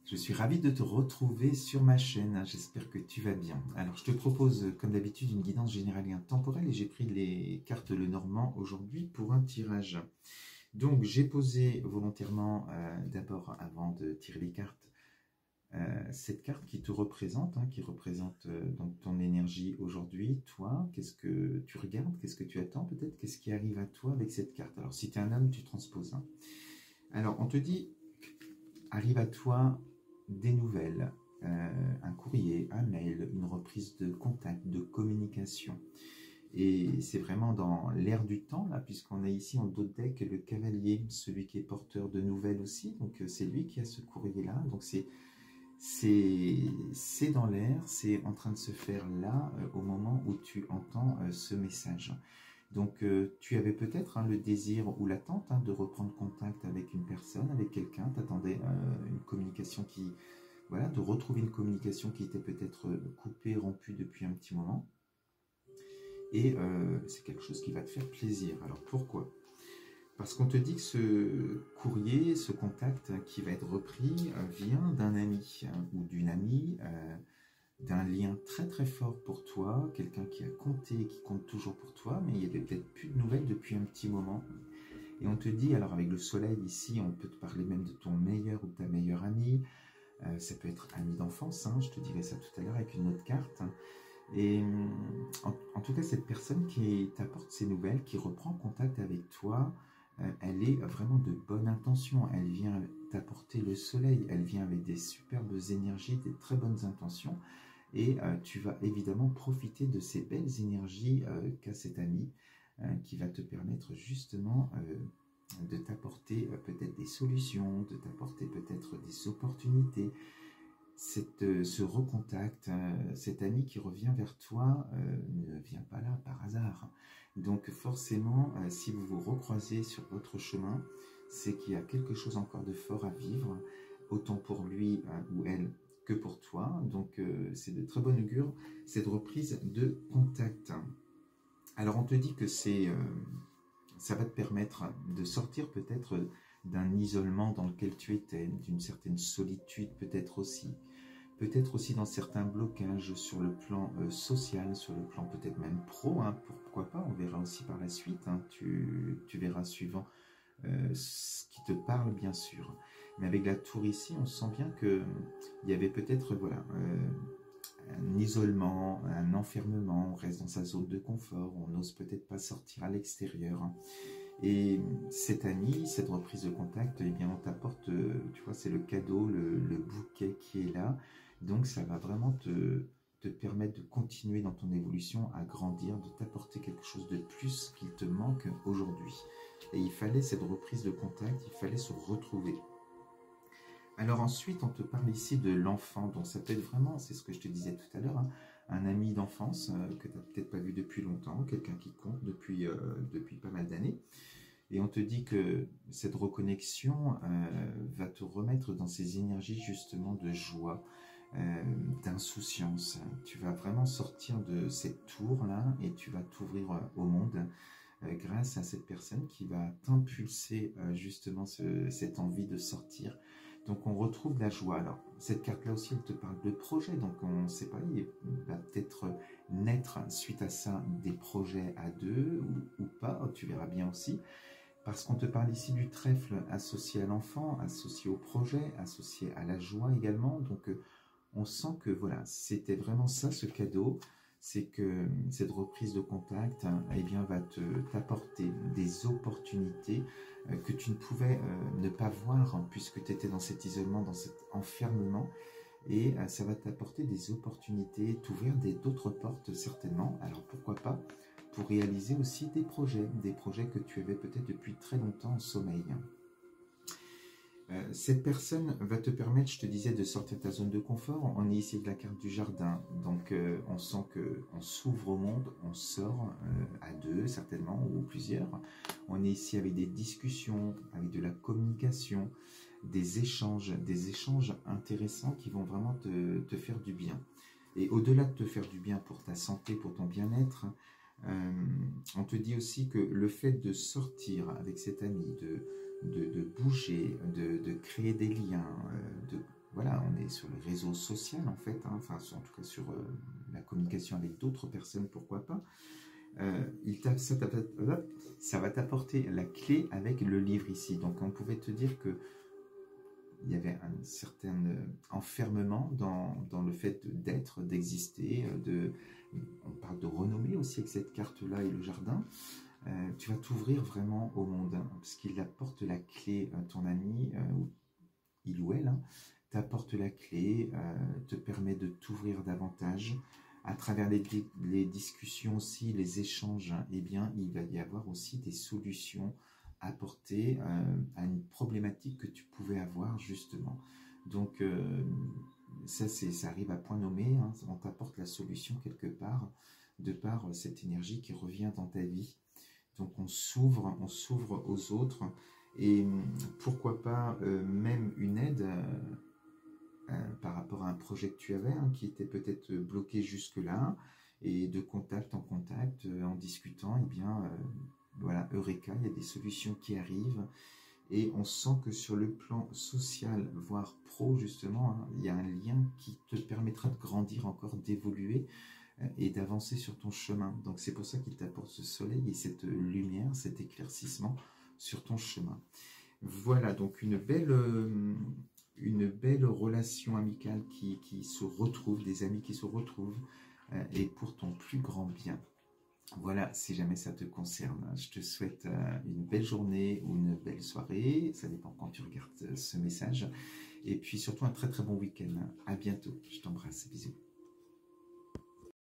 Je suis ravi de te retrouver sur ma chaîne, j'espère que tu vas bien. Alors je te propose comme d'habitude une guidance générale et intemporelle et j'ai pris les cartes Lenormand aujourd'hui pour un tirage. Donc j'ai posé volontairement, d'abord avant de tirer les cartes, cette carte qui te représente, qui représente donc ton énergie aujourd'hui, toi, qu'est-ce que tu regardes, qu'est-ce que tu attends peut-être, qu'est-ce qui arrive à toi avec cette carte. Alors si tu es un homme, tu transposes. Alors on te dit, arrive à toi des nouvelles, un courrier, un mail, une reprise de contact, de communication. Et c'est vraiment dans l'air du temps, là, puisqu'on a ici en dos de deck le cavalier, celui qui est porteur de nouvelles aussi. Donc c'est lui qui a ce courrier-là. Donc c'est dans l'air, c'est en train de se faire là, au moment où tu entends ce message. Donc tu avais peut-être le désir ou l'attente de reprendre contact avec une personne, avec quelqu'un, tu attendais une communication qui, voilà, de retrouver une communication qui était peut-être coupée, rompue depuis un petit moment. Et c'est quelque chose qui va te faire plaisir. Alors pourquoi? Parce qu'on te dit que ce courrier, ce contact qui va être repris vient d'un ami ou d'une amie, d'un lien très très fort pour toi, quelqu'un qui a compté, qui compte toujours pour toi, mais il n'y avait peut-être plus de nouvelles depuis un petit moment. Et on te dit, alors avec le soleil ici, on peut te parler même de ton meilleur ou de ta meilleure amie, ça peut être ami d'enfance, je te dirai ça tout à l'heure avec une autre carte. Et en tout cas, cette personne qui t'apporte ces nouvelles, qui reprend contact avec toi, elle est vraiment de bonne intention, elle vient t'apporter le soleil, elle vient avec des superbes énergies, des très bonnes intentions, et tu vas évidemment profiter de ces belles énergies qu'a cet ami, qui va te permettre justement de t'apporter peut-être des solutions, de t'apporter peut-être des opportunités. Ce recontact, cet ami qui revient vers toi ne vient pas là par hasard. Donc forcément, si vous vous recroisez sur votre chemin, c'est qu'il y a quelque chose encore de fort à vivre, autant pour lui ou elle que pour toi. Donc c'est de très bon augure, cette reprise de contact. Alors on te dit que ça va te permettre de sortir peut-être d'un isolement dans lequel tu étais, d'une certaine solitude peut-être aussi dans certains blocages sur le plan social, sur le plan peut-être même pro, pourquoi pas, on verra aussi par la suite, tu verras suivant ce qui te parle bien sûr. Mais avec la tour ici, on sent bien qu'il y avait peut-être voilà, un isolement, un enfermement, on reste dans sa zone de confort, on n'ose peut-être pas sortir à l'extérieur. Et cet ami, cette reprise de contact, eh bien on t'apporte, tu vois, c'est le cadeau, le bouquet qui est là. Donc ça va vraiment te permettre de continuer dans ton évolution, à grandir, de t'apporter quelque chose de plus qu'il te manque aujourd'hui. Et il fallait cette reprise de contact, il fallait se retrouver. Alors ensuite, on te parle ici de l'enfant, donc ça peut être vraiment, c'est ce que je te disais tout à l'heure, un ami d'enfance que tu n'as peut-être pas vu depuis longtemps, quelqu'un qui compte depuis pas mal d'années. Et on te dit que cette reconnexion va te remettre dans ces énergies justement de joie, d'insouciance. Tu vas vraiment sortir de cette tour-là et tu vas t'ouvrir au monde grâce à cette personne qui va t'impulser justement cette envie de sortir. Donc on retrouve la joie. Alors cette carte-là aussi, elle te parle de projet. Donc on ne sait pas, il va peut-être naître suite à ça des projets à deux ou pas, tu verras bien aussi. Parce qu'on te parle ici du trèfle associé à l'enfant, associé au projet, associé à la joie également. Donc on sent que voilà, c'était vraiment ça ce cadeau. C'est que cette reprise de contact eh bien, va t'apporter des opportunités que tu ne pouvais ne pas voir puisque tu étais dans cet isolement, dans cet enfermement. Et ça va t'apporter des opportunités, t'ouvrir d'autres portes certainement. Alors pourquoi pas pour réaliser aussi des projets que tu avais peut-être depuis très longtemps en sommeil. Cette personne va te permettre, je te disais, de sortir de ta zone de confort. On est ici de la carte du jardin, donc on sent qu'on s'ouvre au monde, on sort à deux certainement, ou plusieurs. On est ici avec des discussions, avec de la communication, des échanges intéressants qui vont vraiment te faire du bien. Et au-delà de te faire du bien pour ta santé, pour ton bien-être, on te dit aussi que le fait de sortir avec cet ami, de bouger, de créer des liens, voilà, sur les réseaux sociaux, en fait, hein, enfin, en tout cas sur la communication avec d'autres personnes, pourquoi pas. Ça va t'apporter la clé avec le livre ici. Donc, on pouvait te dire que il y avait un certain enfermement dans le fait d'être, d'exister, on parle de renommée aussi avec cette carte-là et le jardin. Tu vas t'ouvrir vraiment au monde, hein, parce qu'il apporte la clé, ton ami, il ou elle, hein, t'apporte la clé, te permet de t'ouvrir davantage. À travers les discussions aussi, les échanges, hein, eh bien, il va y avoir aussi des solutions apportées à une problématique que tu pouvais avoir justement. Donc, ça arrive à point nommé, hein, on t'apporte la solution quelque part, de par cette énergie qui revient dans ta vie. Donc on s'ouvre aux autres et pourquoi pas même une aide par rapport à un projet que tu avais, hein, qui était peut-être bloqué jusque-là, et de contact en contact, en discutant, et bien voilà, Eureka, il y a des solutions qui arrivent et on sent que sur le plan social, voire pro justement, hein, il y a un lien qui te permettra de grandir encore, d'évoluer et d'avancer sur ton chemin. Donc c'est pour ça qu'il t'apporte ce soleil et cette lumière, cet éclaircissement sur ton chemin. Voilà, donc une belle relation amicale qui se retrouve, des amis qui se retrouvent, et pour ton plus grand bien. Voilà, si jamais ça te concerne, je te souhaite une belle journée ou une belle soirée, ça dépend quand tu regardes ce message, et puis surtout un très très bon week-end. À bientôt, je t'embrasse, bisous.